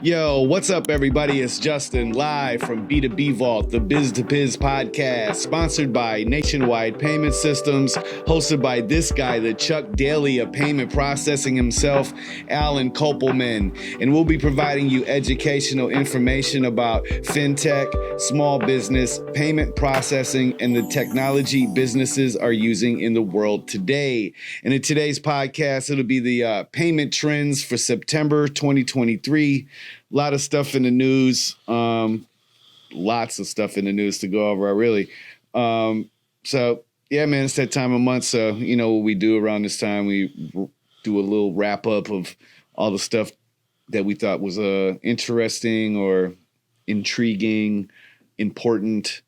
Yo, what's up, everybody? It's Justin, live from B2B Vault, the Biz to Biz podcast, sponsored by Nationwide Payment Systems, hosted by this guy, the Chuck Daly of payment processing himself, Alan Kopelman. And we'll be providing you educational information about fintech, small business, payment processing, and the technology businesses are using in the world today. And in today's podcast, it'll be the payment trends for September 2023. A lot of stuff in the news, lots of stuff in the news to go over, really. So, yeah, man, it's that time of month. So, you know what we do around this time? We do a little wrap up of all the stuff that we thought was interesting or intriguing, important,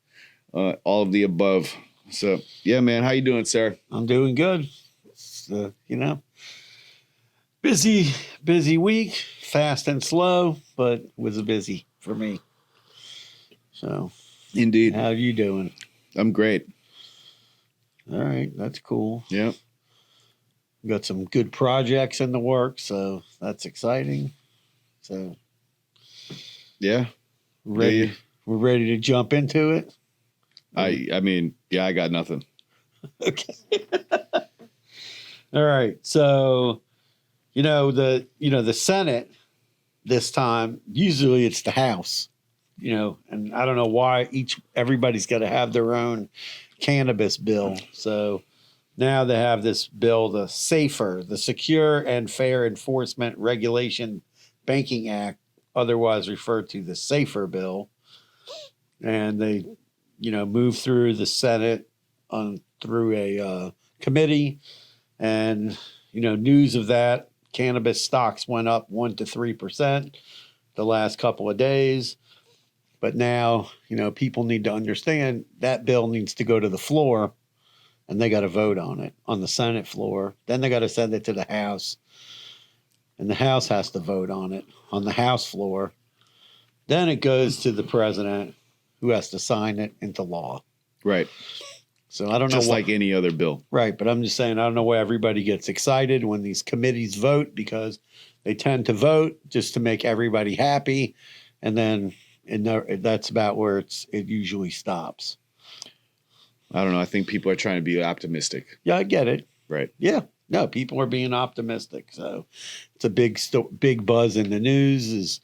all of the above. So, yeah, man, how you doing, sir? I'm doing good. It's, busy week, fast and slow, but was busy for me. So, Indeed. how you doing? I'm great. All right, that's cool. Yeah. Got some good projects in the works, so that's exciting. So, Yeah. we're ready to jump into it. I mean, yeah, I got nothing. Okay. All right. So, the Senate this time, usually it's the House, and I don't know why everybody's got to have their own cannabis bill. So now they have this bill, the Secure and Fair Enforcement Regulation Banking Act, otherwise referred to the SAFER bill. And they, move through the Senate through a committee, and news of that, cannabis stocks went up 1% to 3% the last couple of days. But now, people need to understand that bill needs to go to the floor, and they got to vote on it on the Senate floor. Then they got to send it to the House, and the House has to vote on it on the House floor. Then it goes to the president, who has to sign it into law. Right. So I don't know. Just like any other bill. Right. But I'm just saying, I don't know why everybody gets excited when these committees vote, because they tend to vote just to make everybody happy. And then that's about where it usually stops. I don't know. I think people are trying to be optimistic. Yeah, I get it. Right. Yeah. No, people are being optimistic. So it's a big buzz in the news.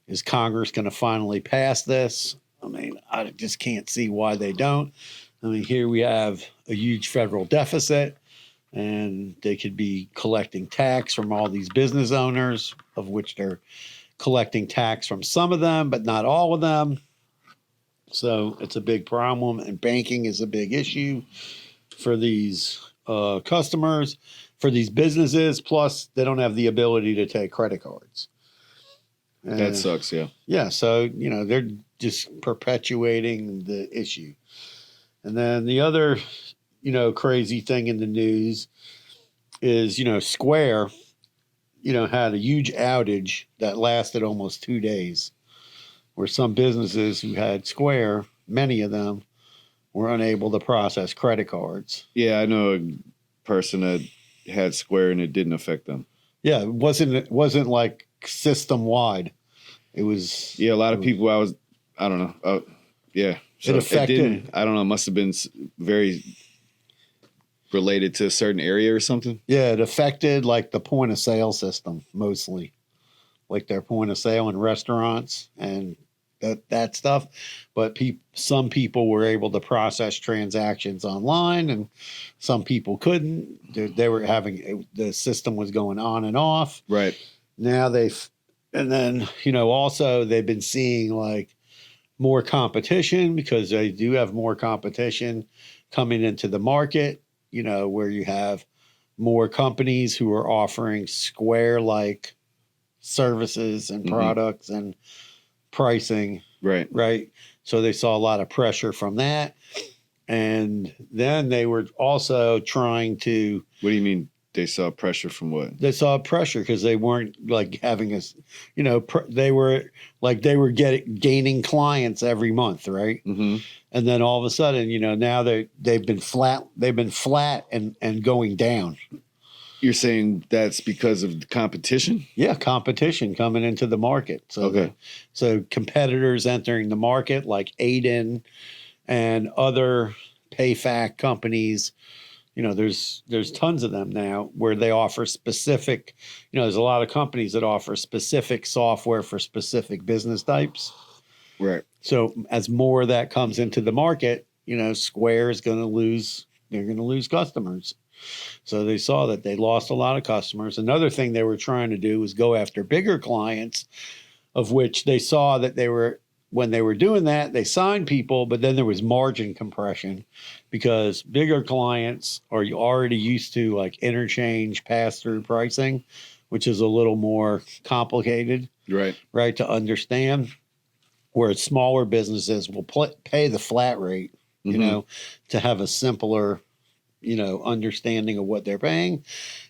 Is Congress going to finally pass this? I mean, I just can't see why they don't. I mean, here we have a huge federal deficit, and they could be collecting tax from all these business owners, of which they're collecting tax from some of them, but not all of them. So it's a big problem, and banking is a big issue for these customers, for these businesses. Plus, they don't have the ability to take credit cards. That sucks, yeah. Yeah, so, they're just perpetuating the issue. And then the other, crazy thing in the news is, Square, had a huge outage that lasted almost 2 days, where some businesses who had Square, many of them, were unable to process credit cards. Yeah, I know a person that had Square and it didn't affect them. Yeah, it wasn't like system wide. It was. Yeah, a lot of people, I don't know. Yeah. So it affected. I don't know. It must have been very related to a certain area or something. Yeah, it affected like the point of sale system mostly, like their point of sale in restaurants and that stuff. But some people were able to process transactions online, and some people couldn't. They were the system was going on and off. Right. Now and then also they've been seeing like more competition, because they do have more competition coming into the market, where you have more companies who are offering Square-like services and products and pricing. Right. Right. So they saw a lot of pressure from that. And then they were also trying to. What do you mean they saw pressure from what? They saw pressure because they weren't like having they were gaining clients every month, right? Mm-hmm. And then all of a sudden, now they've been flat and going down. You're saying that's because of the competition? Yeah, competition coming into the market. So, Okay. so competitors entering the market like Aiden and other PayFac companies. You know, there's tons of them now where they offer specific. You know, there's a lot of companies that offer specific software for specific business types. Right. So as more of that comes into the market, you know, Square is going to lose. They're going to lose customers. So they saw that they lost a lot of customers. Another thing they were trying to do was go after bigger clients, of which they saw that they were, when they were doing that, they signed people, but then there was margin compression because bigger clients are already used to like interchange pass-through pricing, which is a little more complicated, Right. right, to understand. Whereas smaller businesses will pay the flat rate, you know, to have a simpler, you know, understanding of what they're paying.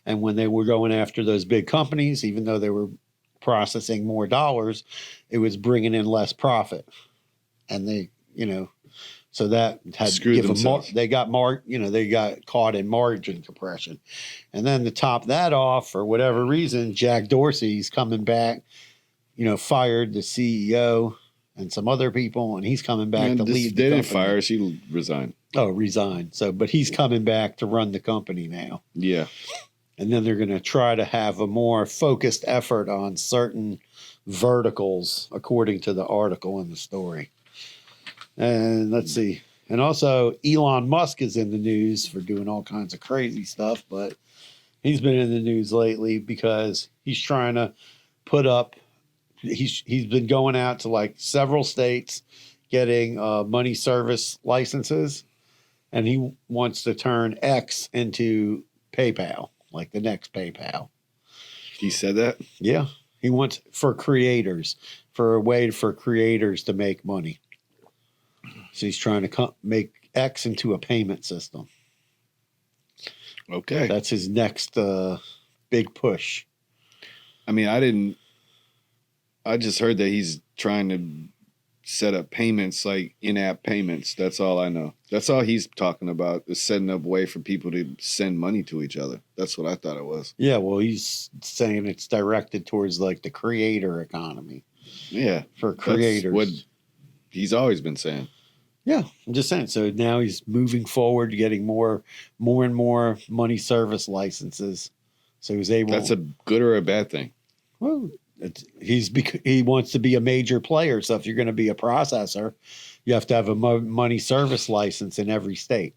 And when they were going after those big companies, even though they were processing more dollars, it was bringing in less profit. And they, you know, so that had Screwed give themselves. they got they got caught in margin compression. And then to top that off, for whatever reason, Jack Dorsey's coming back, you know, fired the CEO and some other people, and he's coming back to lead the They company. didn't fire her. She resigned. Oh, resigned. So, but he's coming back to run the company now. Yeah. And then they're going to try to have a more focused effort on certain verticals, according to the article in the story. And let's see. And also, Elon Musk is in the news for doing all kinds of crazy stuff, but he's been in the news lately because he's trying to put up. He's been going out to like several states, getting money service licenses, and he wants to turn X into PayPal, like the next PayPal. He said that? Yeah. He wants for creators, for a way for creators to make money. So he's trying to make X into a payment system. Okay. That's his next big push. I mean, I just heard that he's trying to set up payments, like in-app payments. That's all I know. That's all he's talking about, is setting up a way for people to send money to each other. That's what I thought it was. Yeah, well, he's saying it's directed towards like the creator economy. Yeah. For creators. That's what he's always been saying. Yeah, I'm just saying. So now he's moving forward, getting more and more money service licenses. So he's able. That's a good or a bad thing? Well, he wants to be a major player. So if you're going to be a processor, you have to have a money service license in every state.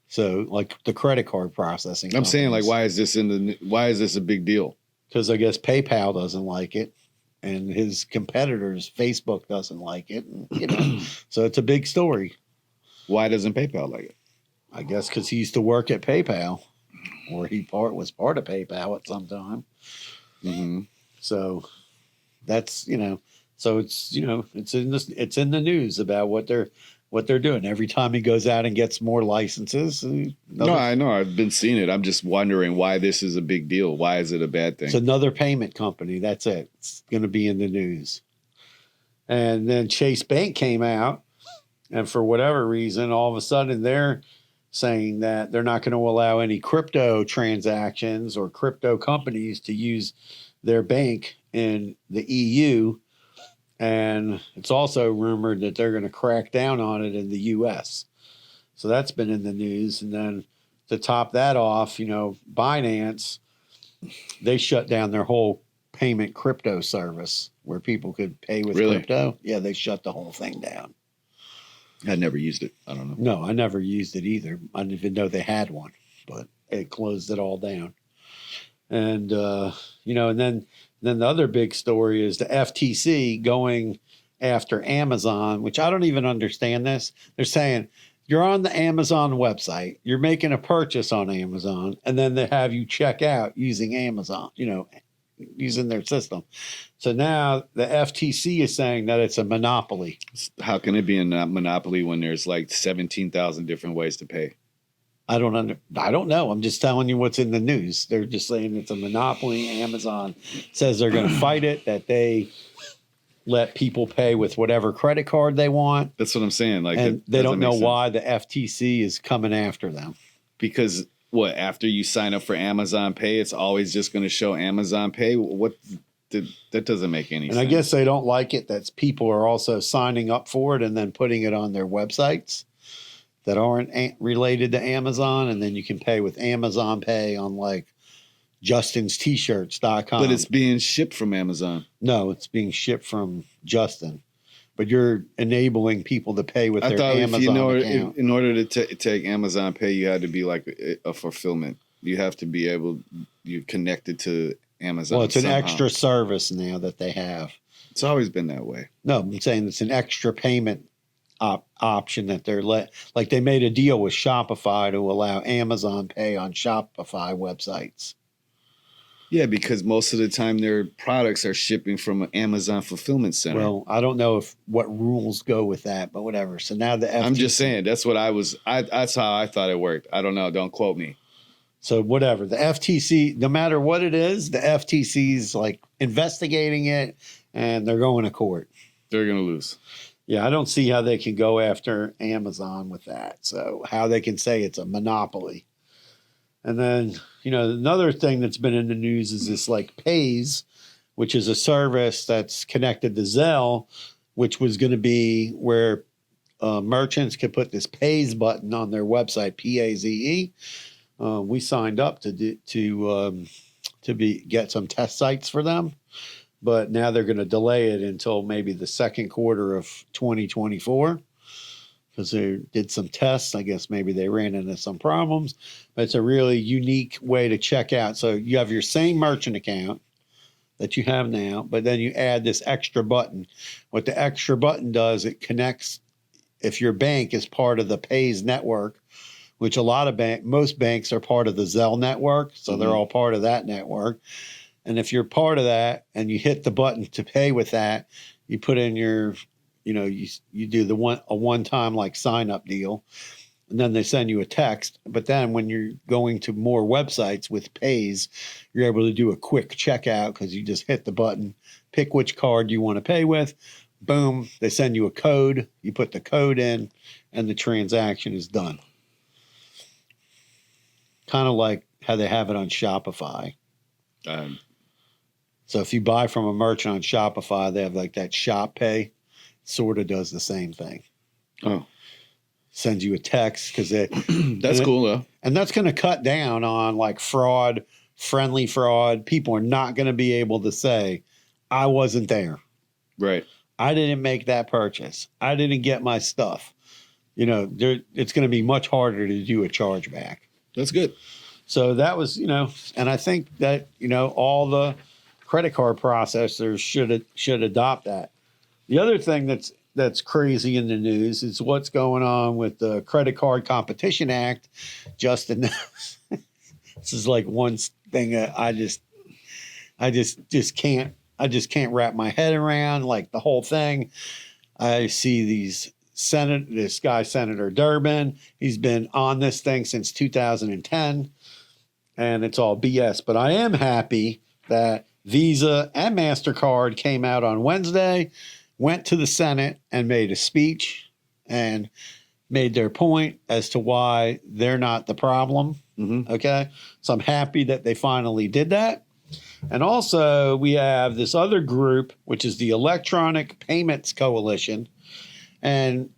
So like the credit card processing. I'm saying, like, why is this a big deal? Because I guess PayPal doesn't like it, and his competitors, Facebook, doesn't like it. And, you know, so it's a big story. Why doesn't PayPal like it? I guess because he used to work at PayPal, or he was part of PayPal at some time. Mm-hmm. So that's, you know, so it's, you know, it's in the news about what they're doing. Every time he goes out and gets more licenses. No, I know. I've been seeing it. I'm just wondering why this is a big deal. Why is it a bad thing? It's another payment company. That's it. It's going to be in the news. And then Chase Bank came out, and for whatever reason, all of a sudden they're saying that they're not going to allow any crypto transactions or crypto companies to use their bank in the EU. And it's also rumored that they're going to crack down on it in the US. So that's been in the news. And then to top that off, you know, Binance, they shut down their whole payment crypto service where people could pay with crypto. Yeah, they shut the whole thing down. I never used it. I don't know. No, I never used it either. I didn't even know they had one, but it closed it all down. And, you know, and then the other big story is the FTC going after Amazon, which I don't even understand this. They're saying you're on the Amazon website, you're making a purchase on Amazon, and then they have you check out using Amazon, you know, using their system. So now the FTC is saying that it's a monopoly. How can it be a monopoly when there's like 17,000 different ways to pay? I don't know. I'm just telling you what's in the news. They're just saying it's a monopoly. Amazon says they're going to fight it, that they let people pay with whatever credit card they want. That's what I'm saying. Like, and they don't know why the FTC is coming after them. Because what, after you sign up for Amazon Pay, it's always just going to show Amazon Pay? That doesn't make any sense. And I guess they don't like it that people are also signing up for it and then putting it on their websites that aren't related to Amazon. And then you can pay with Amazon Pay on like JustinsT-shirts.com. But it's being shipped from Amazon. No, it's being shipped from Justin. But you're enabling people to pay with their Amazon account. In order to take Amazon Pay, you had to be like a fulfillment. You have to be able, you're connected to Amazon. Well, it's an somehow. extra service now that they have. It's always been that way. No, I'm saying it's an extra payment option that they're like they made a deal with Shopify to allow Amazon Pay on Shopify websites. Yeah, because most of the time their products are shipping from an Amazon fulfillment center. Well, I don't know what rules go with that, but whatever. So now the FTC, I'm just saying that's what that's how I thought it worked. I don't know. Don't quote me. So whatever, the FTC, no matter what it is, the FTC's like investigating it and they're going to court. They're going to lose. Yeah, I don't see how they can go after Amazon with that. So how they can say it's a monopoly. And then, another thing that's been in the news is this like Paze, which is a service that's connected to Zelle, which was going to be where merchants could put this Paze button on their website, P-A-Z-E. We signed up to get some test sites for them, but now they're going to delay it until maybe the second quarter of 2024 because they did some tests. I guess maybe they ran into some problems, but it's a really unique way to check out. So you have your same merchant account that you have now, but then you add this extra button. What the extra button does, it connects if your bank is part of the Paze network, which most banks are part of the Zelle network. So they're all part of that network. And if you're part of that and you hit the button to pay with that, you put in your, you do a one-time like sign up deal, and then they send you a text. But then when you're going to more websites with Paze, you're able to do a quick checkout because you just hit the button, pick which card you want to pay with. Boom, they send you a code. You put the code in and the transaction is done. Kind of like how they have it on Shopify. So if you buy from a merchant on Shopify, they have like that Shop Pay. Sort of does the same thing. Oh, sends you a text because that's cool though, and that's going to cut down on like fraud, friendly fraud. People are not going to be able to say, "I wasn't there." Right. I didn't make that purchase. I didn't get my stuff. It's going to be much harder to do a chargeback. That's good. So that was, and I think that, all the credit card processors should adopt that. The other thing that's crazy in the news is what's going on with the Credit Card Competition Act. Justin, this is like one thing that I just can't wrap my head around, like the whole thing. I see this guy, Senator Durbin, he's been on this thing since 2010, and it's all BS. But I am happy that Visa and MasterCard came out on Wednesday, went to the Senate and made a speech and made their point as to why they're not the problem. Mm-hmm. Okay. So I'm happy that they finally did that. And also we have this other group, which is the Electronic Payments Coalition. And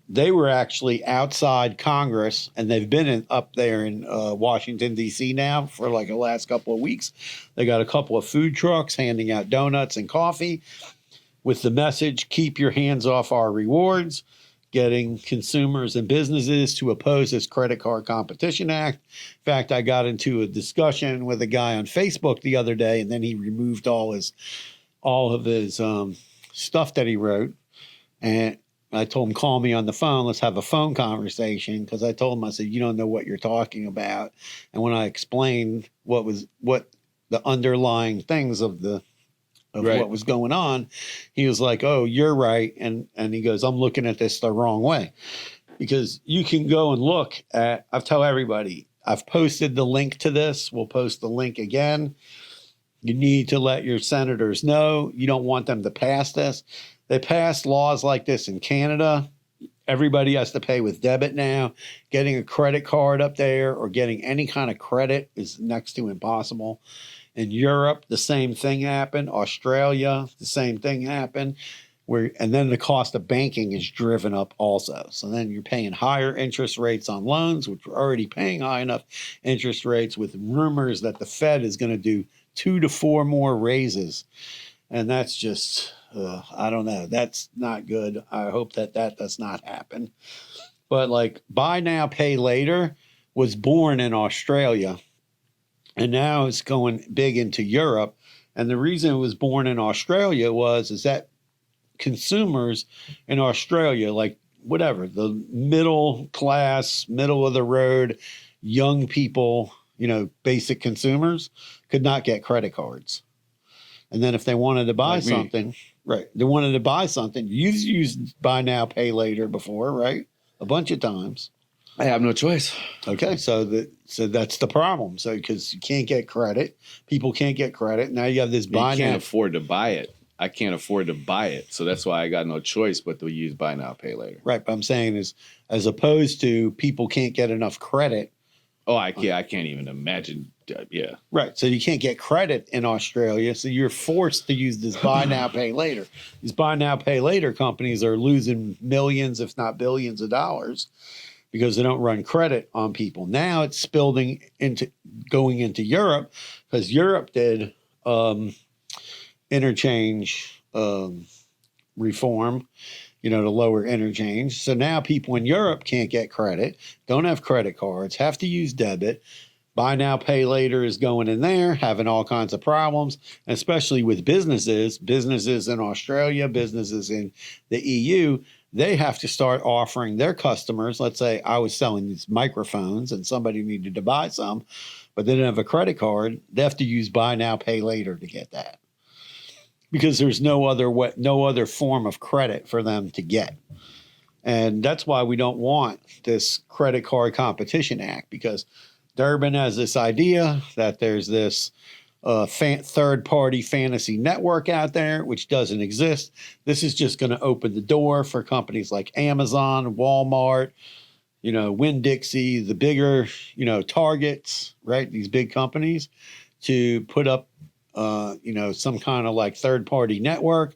they were actually outside Congress, and they've been up there in Washington, D.C. now for like the last couple of weeks. They got a couple of food trucks handing out donuts and coffee with the message, "Keep your hands off our rewards," getting consumers and businesses to oppose this Credit Card Competition Act. In fact, I got into a discussion with a guy on Facebook the other day, and then he removed all of his stuff that he wrote. And I told him, call me on the phone. Let's have a phone conversation. Because I told him, I said, you don't know what you're talking about. And when I explained what the underlying things of what was going on, he was like, oh, you're right. And he goes, I'm looking at this the wrong way. Because you can go and look at, I've told everybody, I've posted the link to this. We'll post the link again. You need to let your senators know. You don't want them to pass this. They passed laws like this in Canada everybody has to pay with debit now. Getting a credit card up there or getting any kind of credit is next to impossible. In Europe, the same thing happened. Australia, the same thing happened. And then the cost of banking is driven up also. So then you're paying higher interest rates on loans, which we're already paying high enough interest rates, with rumors that the Fed is going to do 2 to 4 more raises. And that's just, I don't know. That's not good. I hope that does not happen. But like buy now, pay later was born in Australia. And now it's going big into Europe. And the reason it was born in Australia is that consumers in Australia, like whatever, the middle class, middle of the road, young people, basic consumers could not get credit cards. And then if they wanted to buy something, right, they wanted to buy something, you've used buy now, pay later before, right? A bunch of times. I have no choice. Okay, so that's the problem. So because you can't get credit, people can't get credit. Now you have this buy now. You can't afford to buy it. I can't afford to buy it, so that's why I got no choice but to use buy now, pay later. Right, but I'm saying is, as opposed to people can't get enough credit. Oh, I can't even imagine. Yeah. Right, so you can't get credit in Australia, so you're forced to use this buy now, pay later. These buy now, pay later companies are losing millions, if not billions of dollars, because they don't run credit on people. Now it's going into Europe, because Europe did interchange reform, to lower interchange. So now people in Europe can't get credit, don't have credit cards, have to use debit. Buy now, pay later is going in there, having all kinds of problems, especially with businesses in Australia, businesses in the EU. They have to start offering their customers, let's say I was selling these microphones and somebody needed to buy some, but they didn't have a credit card. They have to use buy now, pay later to get that, because there's no other form of credit for them to get. And that's why we don't want this Credit Card Competition Act, because Durbin has this idea that there's this third-party fantasy network out there, which doesn't exist. This is just going to open the door for companies like Amazon, Walmart, Winn-Dixie, the bigger, Targets, right? These big companies to put up some kind of like third-party network,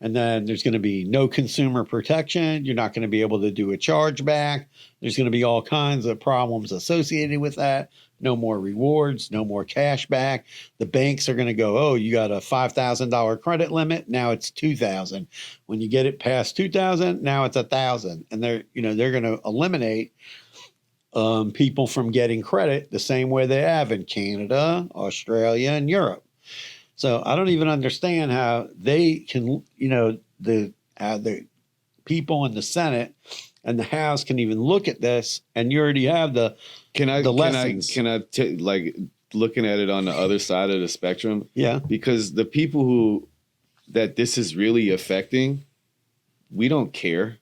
and then there's going to be no consumer protection. You're not going to be able to do a chargeback. There's going to be all kinds of problems associated with that. No more rewards, no more cash back. The banks are going to go, oh, you got a $5,000 credit limit. Now it's $2,000. When you get it past $2,000, now it's $1,000. And they're going to eliminate people from getting credit the same way they have in Canada, Australia, and Europe. So I don't even understand how they can, the people in the Senate and the House can even look at this, and you already have the lessons. Can I looking at it on the other side of the spectrum? Yeah. Because the people that this is really affecting, we don't care.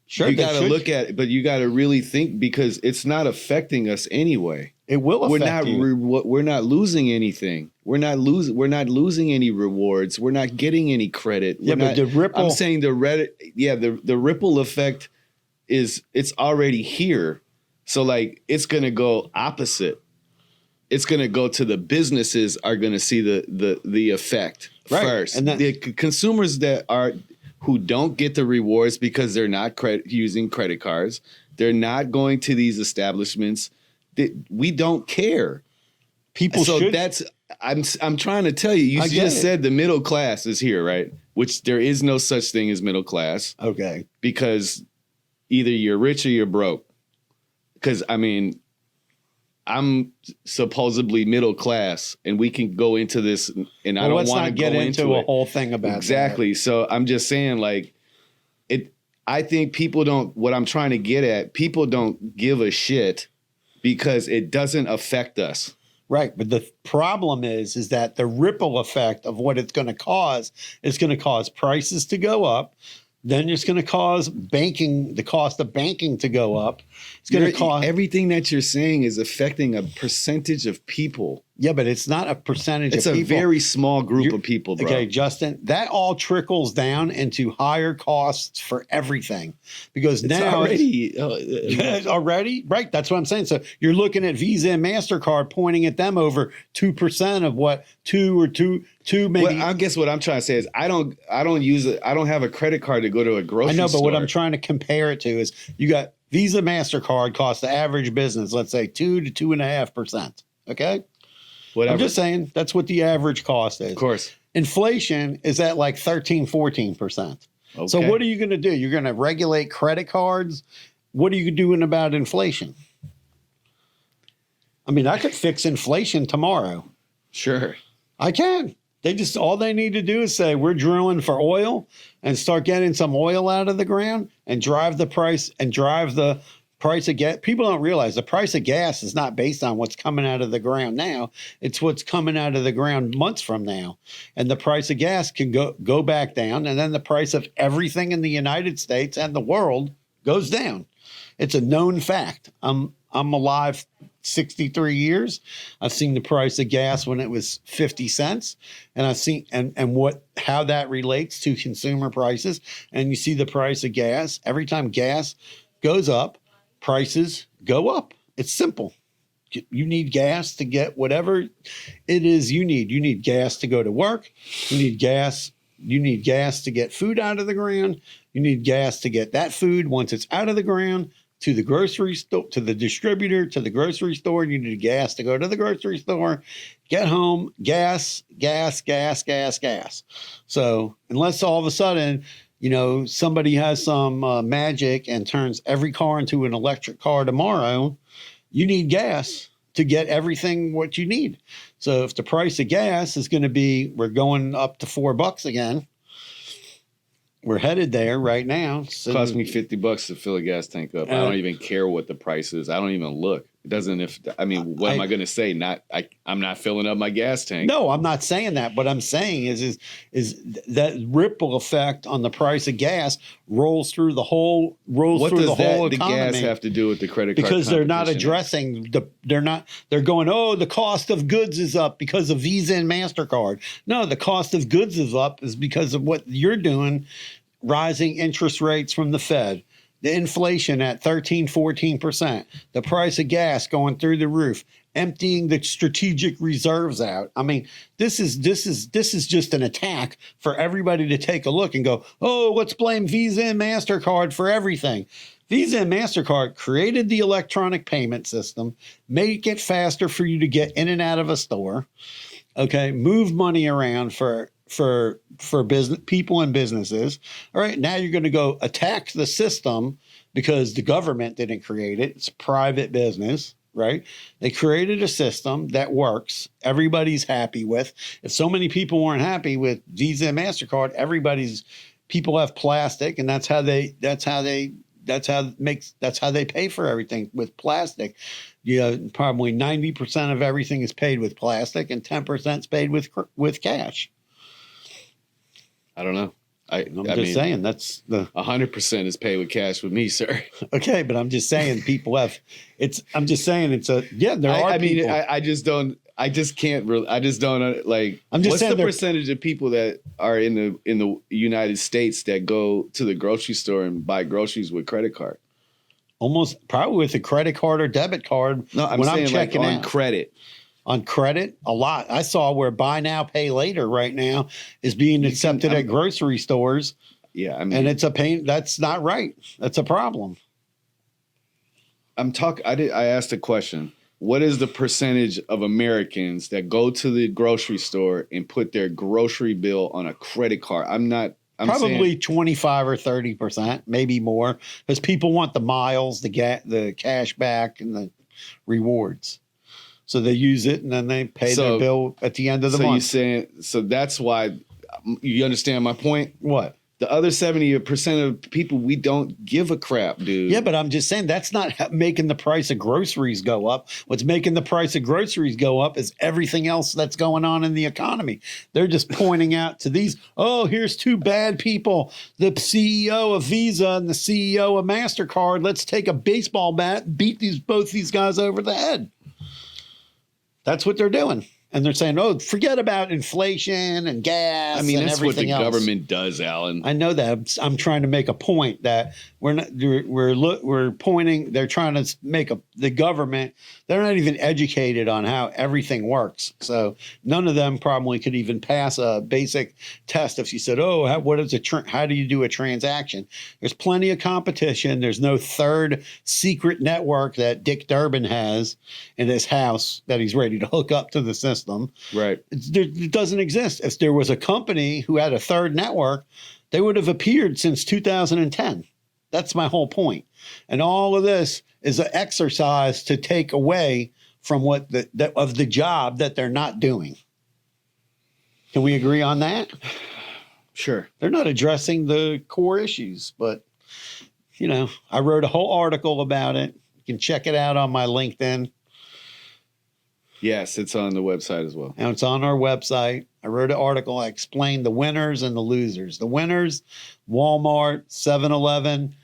Sure, you got to look at it, but you got to really think, because it's not affecting us anyway. It will affect you. We're not losing anything. We're not losing any rewards. We're not getting any credit. But the ripple. I'm saying the ripple effect it's already here. So like it's gonna go opposite. It's gonna go to the businesses are gonna see the effect first. And the consumers who don't get the rewards because they're not using credit cards, they're not going to these establishments. We don't care. People should. I'm trying to tell you. You just said the middle class is here, right? Which there is no such thing as middle class. Okay. Because either you're rich or you're broke. Because I'm supposedly middle class, and we can go into this, and I don't want to get into a whole thing about exactly. That. So I'm just saying, like, it. I think people don't. What I'm trying to get at, people don't give a shit because it doesn't affect us. Right, but the problem is that the ripple effect of what it's going to cause is going to cause prices to go up. Then it's going to cause the cost of banking to go up. It's going to cause everything that you're saying is affecting a percentage of people. Yeah, but it's not a percentage It's of a people. very small group of people, bro. Okay, Justin, that all trickles down into higher costs for everything because It's now already right. That's what I'm saying. So you're looking at Visa and MasterCard pointing at them over 2% of what two maybe. Well, I guess what I'm trying to say is I don't use it. I don't have a credit card to go to a grocery I know, store. but what I'm trying to compare it to is you got Visa, MasterCard costs the average business, let's say 2 to 2.5%. Okay. Whatever. I'm just saying that's what the average cost is. Of course. Inflation is at like 13, 14%. Okay. So what are you going to do? You're going to regulate credit cards. What are you doing about inflation? I mean, I could fix inflation tomorrow. Sure. I can. All they need to do is say we're drilling for oil and start getting some oil out of the ground and drive the price of gas. People don't realize the price of gas is not based on what's coming out of the ground now. It's what's coming out of the ground months from now. And the price of gas can go back down. And then the price of everything in the United States and the world goes down. It's a known fact. I'm alive 63 years. I've seen the price of gas when it was 50 cents. And I've seen how that relates to consumer prices. And you see the price of gas. Every time gas goes up, prices go up. It's simple. You need gas to get whatever it is you need. You need gas to go to work. You need gas to get food out of the ground. You need gas to get that food once it's out of the ground to the grocery store, to the distributor, to the grocery store. You need gas to go to the grocery store, get home, gas. So unless all of a sudden, somebody has some magic and turns every car into an electric car tomorrow, you need gas to get everything what you need. So if the price of gas is going to be, we're going up to $4 again. We're headed there right now. So, it cost me $50 to fill a gas tank up. I don't even care what the price is. I don't even look. It doesn't. What am I going to say? I'm not filling up my gas tank. No, I'm not saying that. What I'm saying is that ripple effect on the price of gas rolls through the whole economy. The gas have to do with the credit card? Because they're not addressing they're going, oh, the cost of goods is up because of Visa and MasterCard. No, the cost of goods is up is because of what you're doing, rising interest rates from the Fed. The inflation at 13, 14%, the price of gas going through the roof, emptying the strategic reserves out. I mean, this is just an attack for everybody to take a look and go, oh, let's blame Visa and MasterCard for everything. Visa and MasterCard created the electronic payment system, make it faster for you to get in and out of a store. Okay, move money around for business people and businesses. All right, now you're going to go attack the system because the government didn't create it. It's private business, right? They created a system that works. Everybody's happy with. If so many people weren't happy with Visa and MasterCard, people have plastic, and that's how they pay for everything with plastic. Probably 90% of everything is paid with plastic, and 10% is paid with cash. I don't know. I'm just saying that's 100% is paid with cash with me, sir. Okay, but I'm just saying people have. I'm just saying there are people. I just don't. I just can't really. I just don't like. I'm just what's saying the percentage of people that are in the United States that go to the grocery store and buy groceries with credit card? Almost probably with a credit card or debit card. No, I'm saying like on credit. On credit, a lot. I saw where buy now, pay later right now is being accepted at grocery stores. Yeah, I mean, and it's a pain. That's not right. That's a problem. I asked a question. What is the percentage of Americans that go to the grocery store and put their grocery bill on a credit card? I'm probably 25 or 30%, maybe more, because people want the miles, the cash back, and the rewards. So they use it and then they pay their bill at the end of the month. So that's why you understand my point? What? The other 70% of people, we don't give a crap, dude. Yeah, but I'm just saying that's not making the price of groceries go up. What's making the price of groceries go up is everything else that's going on in the economy. They're just pointing out to these, oh, here's two bad people, the CEO of Visa and the CEO of MasterCard. Let's take a baseball bat, beat both these guys over the head. That's what they're doing. And they're saying, oh, forget about inflation and gas. I mean, and that's what the everything else. government does, Alan. I know that. I'm trying to make a point that we're pointing. They're trying to make the government. They're not even educated on how everything works. So none of them probably could even pass a basic test if you said, "Oh, how do you do a transaction?" There's plenty of competition. There's no third secret network that Dick Durbin has in his house that he's ready to hook up to the system. Right. It doesn't exist. If there was a company who had a third network, they would have appeared since 2010. That's my whole point. And all of this is an exercise to take away from of the job that they're not doing. Can we agree on that? Sure. They're not addressing the core issues, but I wrote a whole article about it. You can check it out on my LinkedIn. Yes, it's on the website as well. And it's on our website. I wrote an article. I explained the winners and the losers. The winners, Walmart, 7-Eleven,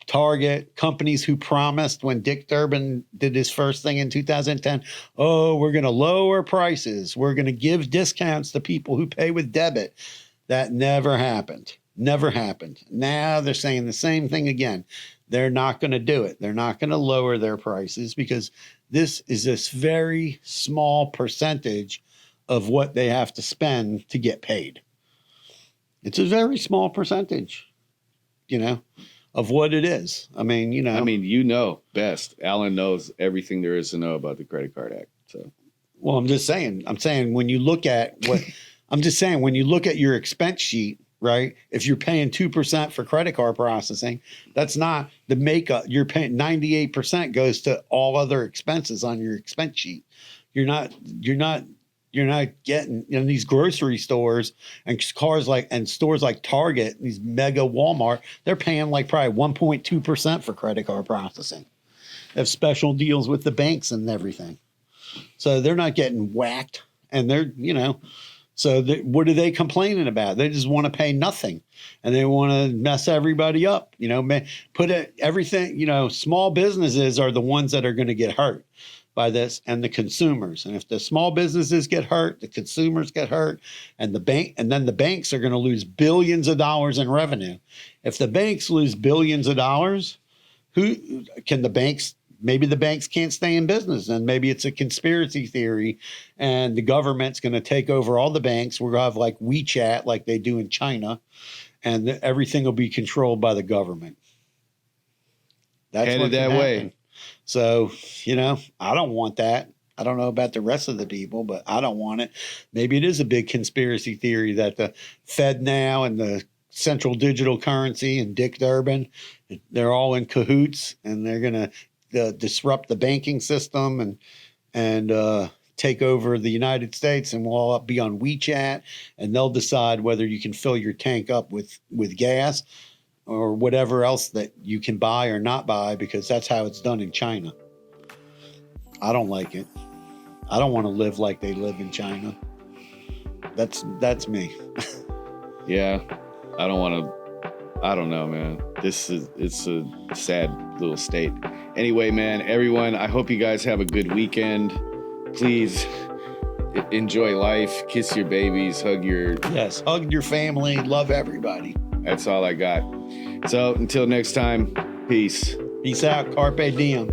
Target, companies who promised when Dick Durbin did his first thing in 2010, oh, we're going to lower prices. We're going to give discounts to people who pay with debit. That never happened. Never happened. Now they're saying the same thing again. They're not going to do it. They're not going to lower their prices because this is this very small percentage of what they have to spend to get paid. It's a very small percentage, of what it is. I mean, I mean, best. Alan knows everything there is to know about the Credit Card Act. So, well, I'm saying when you look at when you look at your expense sheet, right? If you're paying 2% for credit card processing, that's not the makeup. You're paying 98% goes to all other expenses on your expense sheet. You're not getting these grocery stores and stores like Target, these mega Walmart, they're paying like probably 1.2% for credit card processing. They have special deals with the banks and everything. So they're not getting whacked, and they're, so what are they complaining about? They just want to pay nothing, and they want to mess everybody up. Everything. Small businesses are the ones that are going to get hurt by this, and the consumers. And if the small businesses get hurt, the consumers get hurt, and then the banks are going to lose billions of dollars in revenue. If the banks lose billions of dollars, who can the banks? Maybe the banks can't stay in business, and maybe it's a conspiracy theory and the government's going to take over all the banks. We're going to have like WeChat, like they do in China, and everything will be controlled by the government. That's headed that way. So, I don't want that. I don't know about the rest of the people, but I don't want it. Maybe it is a big conspiracy theory that the Fed now and the Central Digital Currency and Dick Durbin, they're all in cahoots, and they're going to disrupt the banking system and take over the United States, and we'll all be on WeChat, and they'll decide whether you can fill your tank up with gas or whatever else that you can buy or not buy, because that's how it's done in China. I don't like it. I don't want to live like they live in China. That's me. Yeah, I don't know, man. It's a sad little state. Anyway, man, everyone, I hope you guys have a good weekend. Please enjoy life, kiss your babies, hug your family, love everybody. That's all I got. So until next time, peace. Peace out. Carpe diem.